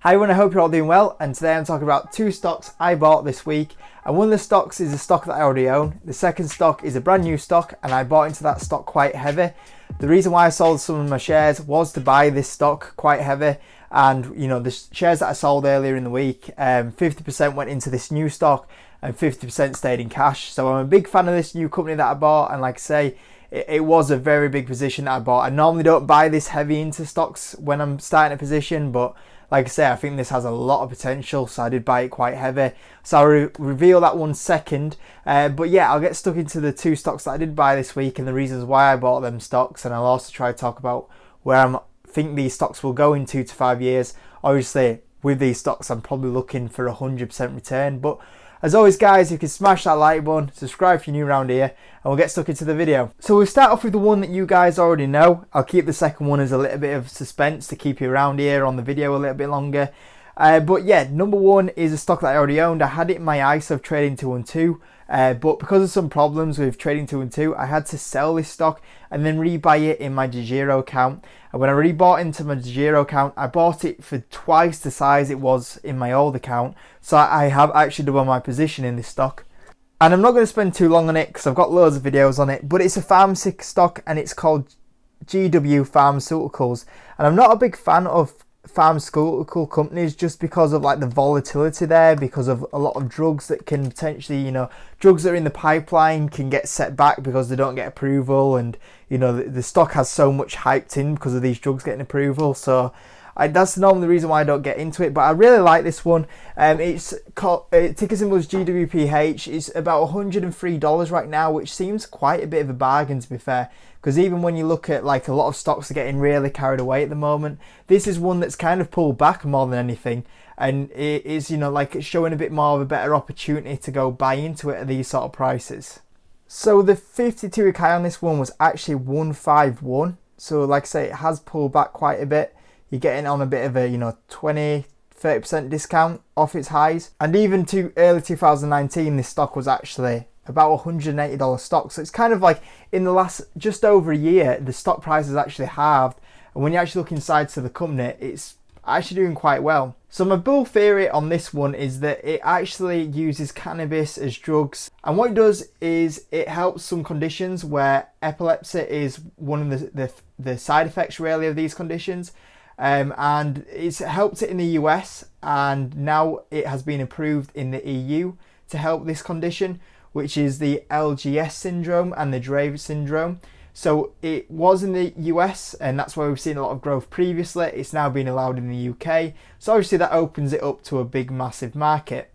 Hi everyone, I hope you're all doing well, and today I'm talking about two stocks I bought this week. And one of the stocks is a stock that I already own. The second stock is a brand new stock, and I bought into that stock quite heavy. The reason why I sold some of my shares was to buy this stock quite heavy. And you know, the shares that I sold earlier in the week, 50% went into this new stock and 50% stayed in cash. So I'm a big fan of this new company that I bought, and like I say, it was a very big position that I bought. I normally don't buy this heavy into stocks when I'm starting a position, but like I say, I think this has a lot of potential, so I did buy it quite heavy. So I'll reveal that one second. But yeah, I'll get stuck into the two stocks that I did buy this week and the reasons why I bought them stocks. And I'll also try to talk about where I think these stocks will go in 2 to 5 years. Obviously, with these stocks, I'm probably looking for a 100% return. But as always, guys, you can smash that like button, subscribe if you're new around here, and we'll get stuck into the video. So we'll start off with the one that you guys already know. I'll keep the second one as a little bit of suspense to keep you around here on the video a little bit longer. But yeah, number one is a stock that I already owned. I had it in my ISA of Trading 212, but because of some problems with Trading 212, I had to sell this stock and then rebuy it in my DeGiro account. And when I rebought into my DeGiro account, I bought it for twice the size it was in my old account. So I have actually doubled my position in this stock. And I'm not going to spend too long on it because I've got loads of videos on it, but it's a pharmacy stock and it's called GW Pharmaceuticals. And I'm not a big fan of pharmaceutical companies just because of like the volatility there, because of a lot of drugs that can potentially, you know, drugs that are in the pipeline can get set back because they don't get approval, and you know the stock has so much hyped in because of these drugs getting approval. So that's normally the reason why I don't get into it, but I really like this one. It's called ticker symbol is GWPH. It's about $103 right now, which seems quite a bit of a bargain, to be fair, because even when you look at like a lot of stocks are getting really carried away at the moment, this is one that's kind of pulled back more than anything, and it is, you know, like it's showing a bit more of a better opportunity to go buy into it at these sort of prices. So the 52-week high on this one was actually 151. So like I say, it has pulled back quite a bit. You're getting on a bit of a, you know, 20-30% discount off its highs. And even to early 2019, this stock was actually about $180 stock. So it's kind of like in the last just over a year, the stock price has actually halved. And when you actually look inside to the company, it's actually doing quite well. So my bull theory on this one is that it actually uses cannabis as drugs. And what it does is it helps some conditions where epilepsy is one of the side effects really of these conditions. And it's helped it in the US, and now it has been approved in the EU to help this condition, which is the LGS syndrome and the Dravet syndrome. So it was in the US, and that's why we've seen a lot of growth previously. It's now been allowed in the UK. So obviously that opens it up to a big, massive market.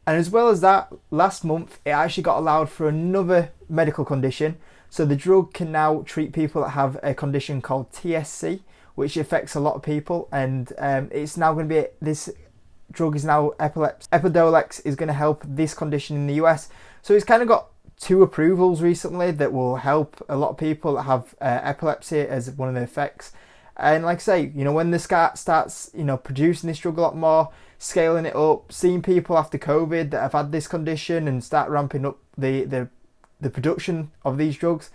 And as well as that, last month, it actually got allowed for another medical condition. So the drug can now treat people that have a condition called TSC, which affects a lot of people, and it's now going to be, this drug is now Epidiolex is going to help this condition in the US. So it's kind of got 2 approvals recently that will help a lot of people that have epilepsy as one of the effects. And like I say, you know, when the starts, you know, producing this drug a lot more, scaling it up, seeing people after COVID that have had this condition and start ramping up the production of these drugs,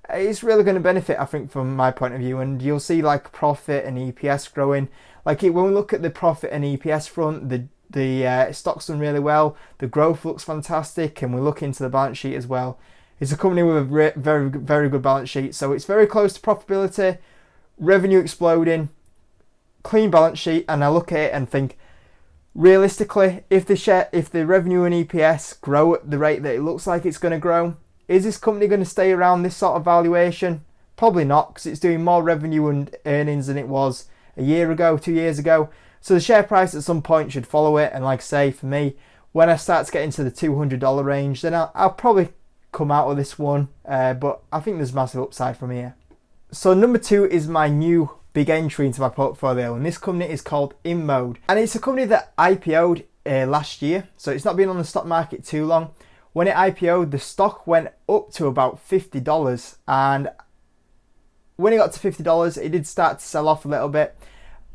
it's really going to benefit, I think, from my point of view. And you'll see like profit and EPS growing. Like when we look at the profit and EPS front, the stock's done really well. The growth looks fantastic, and we look into the balance sheet as well. It's a company with a very, very good balance sheet, so it's very close to profitability, revenue exploding, clean balance sheet. And I look at it and think, realistically, if the revenue and EPS grow at the rate that it looks like it's going to grow, is this company going to stay around this sort of valuation? Probably not, because it's doing more revenue and earnings than it was a year ago, 2 years ago. So the share price at some point should follow it. And like I say, for me, when I start to get into the $200 range, then I'll probably come out of this one. But I think there's massive upside from here. So number 2 is my new big entry into my portfolio. And this company is called InMode. And it's a company that IPO'd last year. So it's not been on the stock market too long. When it IPO'd, the stock went up to about $50, and when it got to $50, it did start to sell off a little bit,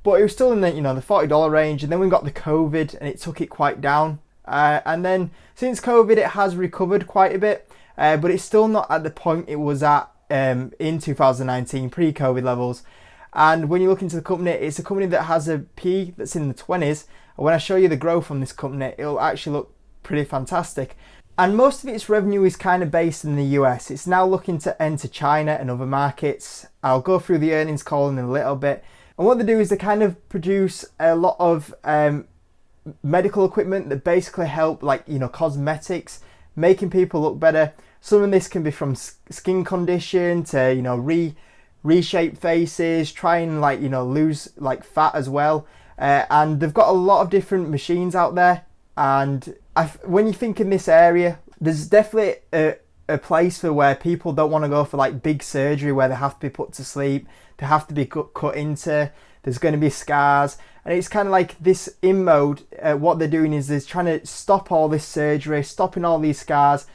but it was still in the, you know, the $40 range. And then we got the COVID, and it took it quite down. And then since COVID, it has recovered quite a bit, but it's still not at the point it was at in 2019, pre-COVID levels. And when you look into the company, it's a company that has a P that's in the 20s. And when I show you the growth on this company, it'll actually look pretty fantastic. And most of its revenue is kind of based in the US. It's now looking to enter China and other markets. I'll go through the earnings call in a little bit. And what they do is they kind of produce a lot of medical equipment that basically help, like, cosmetics, making people look better. Some of this can be from skin condition to, reshape faces, try and lose fat as well. And they've got a lot of different machines out there. And when you think in this area, there's definitely a place for where people don't want to go for big surgery where they have to be put to sleep, they have to be cut into, there's going to be scars. And it's kind of like this InMode, what they're doing is they're trying to stop all this surgery, stopping all these scars.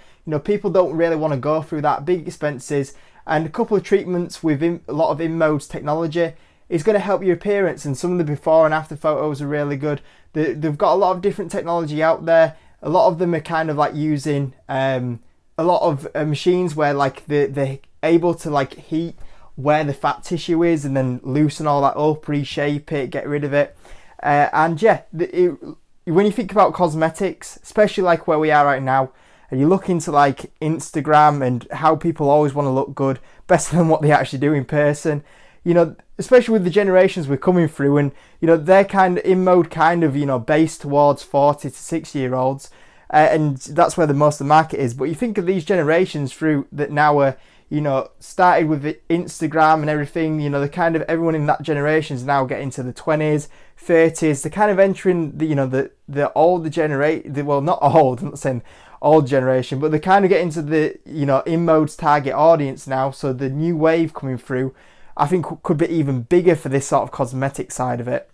People don't really want to go through that, big expenses. And a couple of treatments with a lot of InMode's technology is going to help your appearance, and some of the before and after photos are really good. They've got a lot of different technology out there. A lot of them are kind of using a lot of machines where they're able to heat where the fat tissue is and then loosen all that up, reshape it, get rid of it. And yeah, when you think about cosmetics, especially where we are right now, and you look into Instagram and how people always want to look good, better than what they actually do in person, especially with the generations we're coming through, and they're kind of InMode based towards 40 to 60 year olds, and that's where the most of the market is. But you think of these generations through that now are started with Instagram and everything, they're kind of, everyone in that generation is now getting to the 20s, 30s. They're kind of entering the older generation. Well, not old, I'm not saying old generation, but they're kind of getting to the InMode's target audience now. So the new wave coming through, I think, could be even bigger for this sort of cosmetic side of it.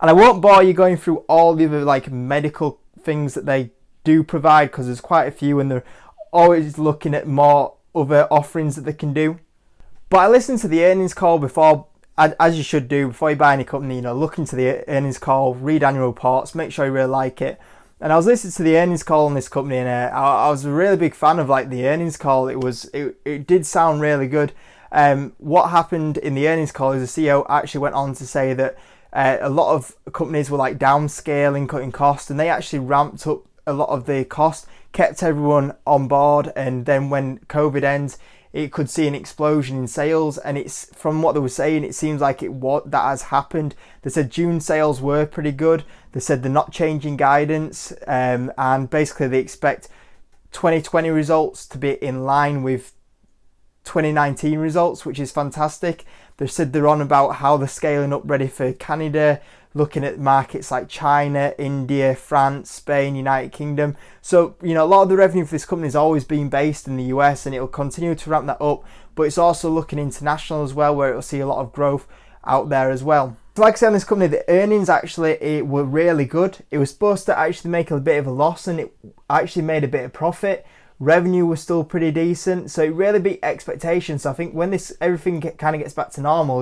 And I won't bore you going through all the other medical things that they do provide, because there's quite a few and they're always looking at more other offerings that they can do. But I listened to the earnings call before, as you should do before you buy any company. Look into the earnings call, read annual reports, make sure you really like it. And I was listening to the earnings call on this company, and I was a really big fan of the earnings call. It did sound really good. What happened in the earnings call is the CEO actually went on to say that a lot of companies were downscaling, cutting costs, and they actually ramped up a lot of the cost, kept everyone on board, and then when COVID ends, it could see an explosion in sales. And it's, from what they were saying, it seems like that has happened. They said June sales were pretty good. They said they're not changing guidance, and basically they expect 2020 results to be in line with 2019 results, which is fantastic. They said they're on about how they're scaling up, ready for Canada, looking at markets like China, India, France, Spain, United Kingdom. So, a lot of the revenue for this company has always been based in the US, and it'll continue to ramp that up, but it's also looking international as well, where it'll see a lot of growth out there as well. So like I said, on this company, the earnings actually were really good. It was supposed to actually make a bit of a loss, and it actually made a bit of profit. Revenue was still pretty decent, so it really beat expectations. So I think when everything kind of gets back to normal,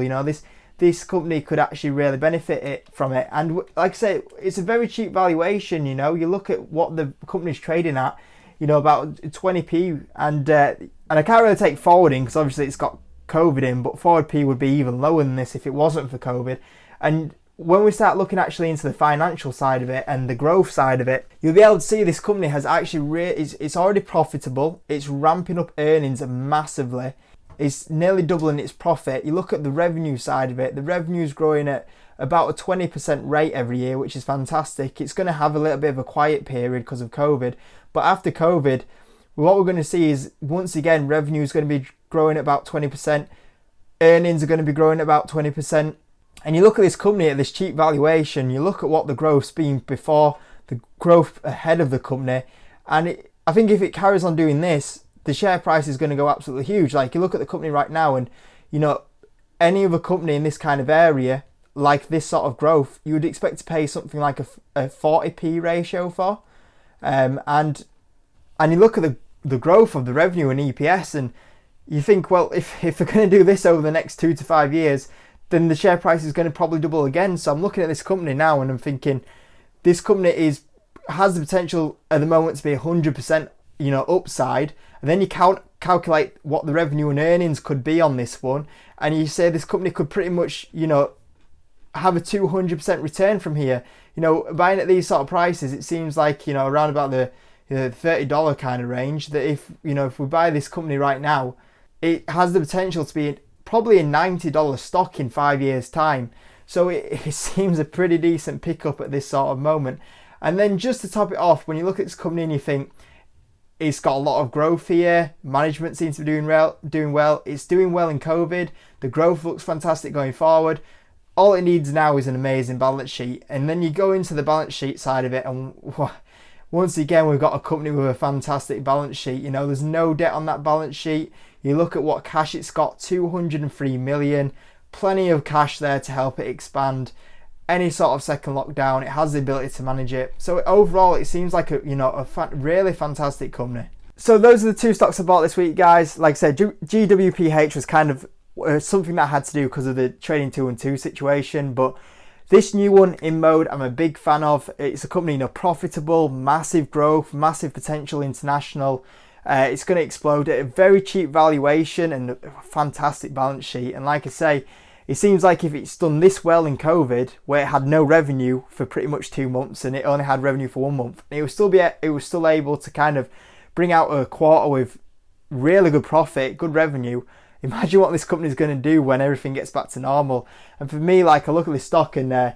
this company could actually really benefit from it. And like I say, it's a very cheap valuation. You look at what the company's trading at, about 20p, and I can't really take forward in because obviously it's got COVID in, but forward P would be even lower than this if it wasn't for COVID. And when we start looking actually into the financial side of it and the growth side of it, you'll be able to see this company has actually it's already profitable. It's ramping up earnings massively. It's nearly doubling its profit. You look at the revenue side of it, the revenue's growing at about a 20% rate every year, which is fantastic. It's going to have a little bit of a quiet period because of COVID, but after COVID, what we're going to see is, once again, revenue is going to be growing at about 20%, earnings are going to be growing at about 20%, and you look at this company at this cheap valuation, you look at what the growth's been before, the growth ahead of the company, and I think if it carries on doing this, the share price is going to go absolutely huge. You look at the company right now, and any other company in this kind of area, like this sort of growth, you would expect to pay something like a 40p ratio for, and you look at the growth of the revenue and EPS, and you think, well, if they're going to do this over the next 2 to 5 years, then the share price is going to probably double again. So I'm looking at this company now, and I'm thinking this company has the potential at the moment to be 100% upside, and then you calculate what the revenue and earnings could be on this one, and you say this company could pretty much have a 200% return from here. Buying at these sort of prices, it seems like around about the $30 kind of range, that if we buy this company right now, it has the potential to be probably a $90 stock in 5 years time. So it seems a pretty decent pickup at this sort of moment. And then just to top it off, when you look at this company and you think it's got a lot of growth here, management seems to be doing well, it's doing well in COVID, the growth looks fantastic going forward. All it needs now is an amazing balance sheet. And then you go into the balance sheet side of it, and once again, we've got a company with a fantastic balance sheet. There's no debt on that balance sheet. You look at what cash it's got, 203 million, plenty of cash there to help it expand. Any sort of second lockdown, it has the ability to manage it. So overall, it seems like a really fantastic company. So those are the two stocks I bought this week, guys. Like I said, GWPH was kind of something that I had to do because of the trading 2 and 2 situation, but this new one, InMode, I'm a big fan of. It's a company, profitable, massive growth, massive potential international. It's going to explode at a very cheap valuation and a fantastic balance sheet. And like I say, it seems like if it's done this well in COVID, where it had no revenue for pretty much 2 months and it only had revenue for 1 month, it was still able to kind of bring out a quarter with really good profit, good revenue. Imagine what this company is going to do when everything gets back to normal. And for me, like, I look at this stock and,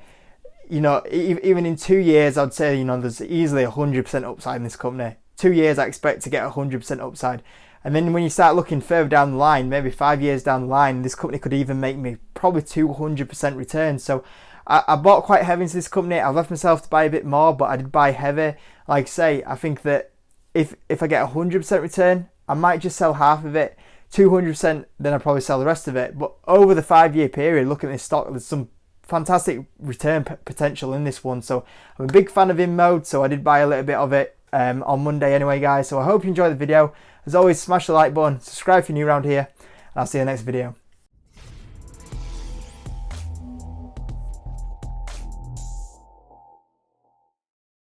even in 2 years, I'd say, there's easily 100% upside in this company. 2 years, I expect to get 100% upside. And then when you start looking further down the line, maybe 5 years down the line, this company could even make me probably 200% return. So I bought quite heavy into this company. I left myself to buy a bit more, but I did buy heavy. Like I say, I think that if I get 100% return, I might just sell half of it. 200%, then I'll probably sell the rest of it. But over the 5 year period, looking at this stock, there's some fantastic return potential in this one. So I'm a big fan of InMode, so I did buy a little bit of it on Monday anyway, guys. So I hope you enjoyed the video. As always, smash the like button, subscribe if you're new around here, and I'll see you in the next video.